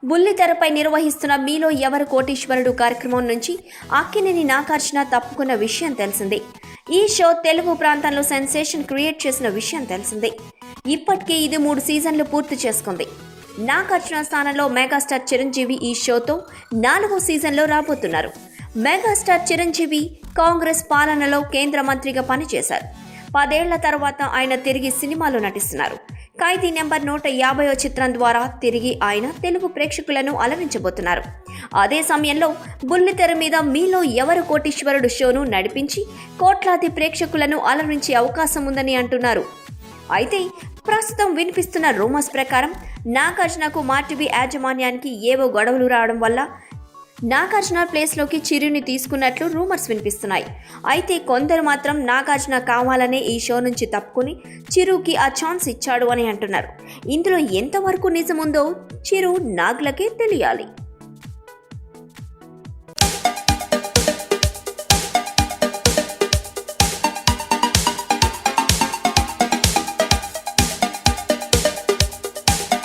బుల్లితెరపై నిర్వహిస్తున్న మీలో ఎవరు కోటీశ్వరుడు కార్యక్రమం నుంచి అక్కినేని నాగార్జున తప్పుకున్న విషయం తెలిసిందే. ఈ షో తెలుగు ప్రాంతంలో సెన్సేషన్ క్రియేట్ చేసిన విషయం తెలిసిందే. ఇప్పటికే ఇది 3 సీజన్లు పూర్తి చేసుకుంది. నాగార్జున స్థానంలో మెగాస్టార్ చిరంజీవి ఈ షోతో 4వ సీజన్లో రాబోతున్నారు. మెగాస్టార్ చిరంజీవి కాంగ్రెస్ పాలనలో కేంద్ర మంత్రిగా పనిచేశారు. 10 ఏళ్ల తర్వాత ఆయన తిరిగి సినిమాలో నటిస్తున్నారు. ఖైదీ నెంబర్ 150 చిత్రం ద్వారా తిరిగి ఆయన తెలుగు ప్రేక్షకులను అలరించబోతున్నారు. అదే సమయంలో బుల్లితెర మీద మీలో ఎవరు కోటీశ్వరుడు షోను నడిపించి కోట్లాది ప్రేక్షకులను అలరించే అవకాశం ఉందని అంటున్నారు. అయితే ప్రస్తుతం వినిపిస్తున్న రూమర్స్ ప్రకారం నాగార్జునకు మాటీవీ యాజమాన్యానికి ఏవో గొడవలు రావడం వల్ల నాగార్జున ప్లేస్లోకి చిరుని తీసుకున్నట్లు రూమర్స్ వినిపిస్తున్నాయి. అయితే కొందరు మాత్రం నాగార్జున కావాలనే ఈ షో నుంచి తప్పుకుని చిరుకి ఆ ఛాన్స్ ఇచ్చాడు అని అంటున్నారు. ఇందులో ఎంతవరకు నిజముందో చిరు నాగ్లకే తెలియాలి.